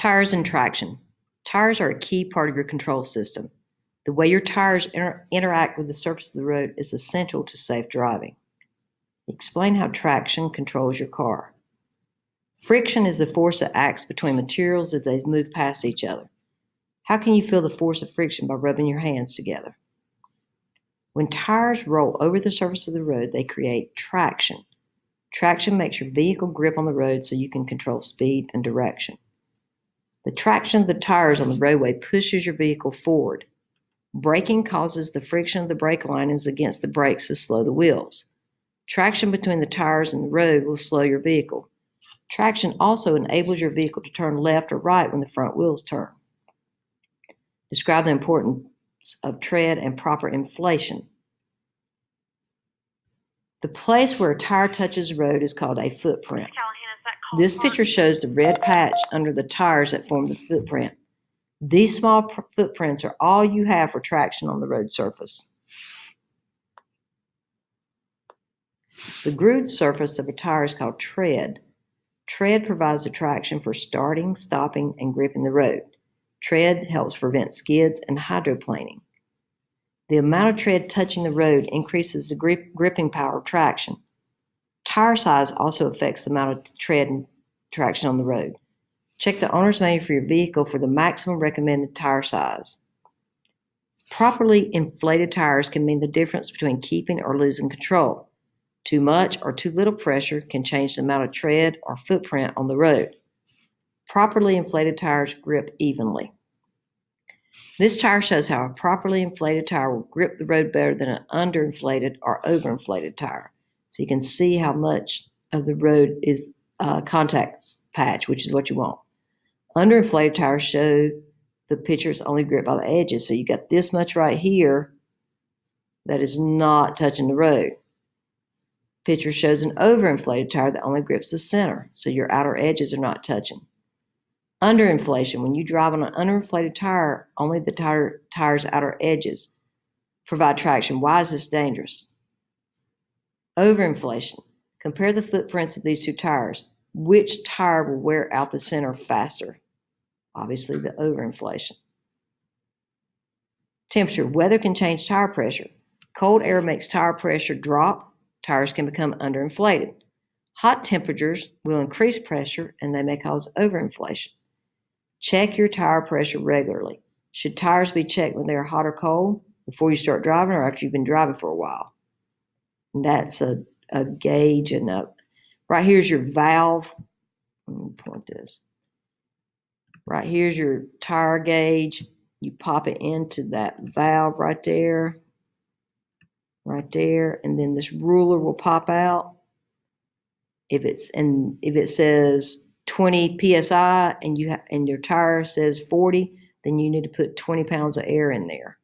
Tires and traction. Tires are a key part of your control system. The way your tires interact with the surface of the road is essential to safe driving. Explain how traction controls your car. Friction is the force that acts between materials as they move past each other. How can you feel the force of friction by rubbing your hands together? When tires roll over the surface of the road, they create traction. Traction makes your vehicle grip on the road so you can control speed and direction. The traction of the tires on the roadway pushes your vehicle forward. Braking causes the friction of the brake linings against the brakes to slow the wheels. Traction between the tires and the road will slow your vehicle. Traction also enables your vehicle to turn left or right when the front wheels turn. Describe the importance of tread and proper inflation. The place where a tire touches the road is called a footprint. This picture shows the red patch under the tires that form the footprint. These small footprints are all you have for traction on the road surface. The grooved surface of a tire is called tread. Tread provides the traction for starting, stopping, and gripping the road. Tread helps prevent skids and hydroplaning. The amount of tread touching the road increases the gripping power of traction. Tire size also affects the amount of tread and traction on the road. Check the owner's manual for your vehicle for the maximum recommended tire size. Properly inflated tires can mean the difference between keeping or losing control. Too much or too little pressure can change the amount of tread or footprint on the road. Properly inflated tires grip evenly. This tire shows how a properly inflated tire will grip the road better than an underinflated or overinflated tire. So you can see how much of the road is contact patch, which is what you want. Underinflated tires show the pictures only grip by the edges. So you got this much right here that is not touching the road. Picture shows an overinflated tire that only grips the center, so your outer edges are not touching. Underinflation, when you drive on an underinflated tire, only the tire's outer edges provide traction. Why is this dangerous? Overinflation. Compare the footprints of these two tires. Which tire will wear out the center faster? Obviously, the overinflation. Temperature. Weather can change tire pressure. Cold air makes tire pressure drop. Tires can become underinflated. Hot temperatures will increase pressure and they may cause overinflation. Check your tire pressure regularly. Should tires be checked when they are hot or cold, before you start driving or after you've been driving for a while? And that's a gauge. And right here's your valve. Let me point this. Right here's your tire gauge. You pop it into that valve right there, and then this ruler will pop out. If it says 20 psi and your tire says 40, then you need to put 20 pounds of air in there.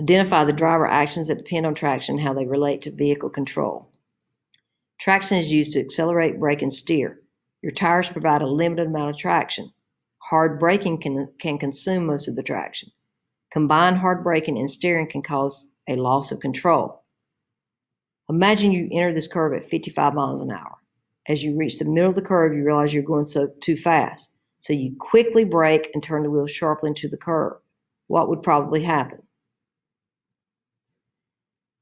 Identify the driver actions that depend on traction and how they relate to vehicle control. Traction is used to accelerate, brake, and steer. Your tires provide a limited amount of traction. Hard braking can consume most of the traction. Combined hard braking and steering can cause a loss of control. Imagine you enter this curve at 55 miles an hour. As you reach the middle of the curve, you realize you're going too fast. So you quickly brake and turn the wheel sharply into the curve. What would probably happen?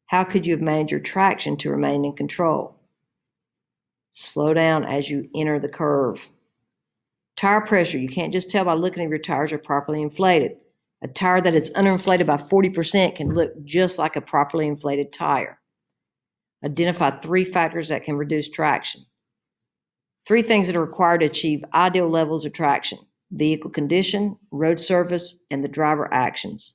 How could you have managed your traction to remain in control? Slow down as you enter the curve. Tire pressure. You can't just tell by looking if your tires are properly inflated. A tire that is underinflated by 40% can look just like a properly inflated tire. Identify 3 factors that can reduce traction. 3 things that are required to achieve ideal levels of traction: vehicle condition, road surface, and the driver actions.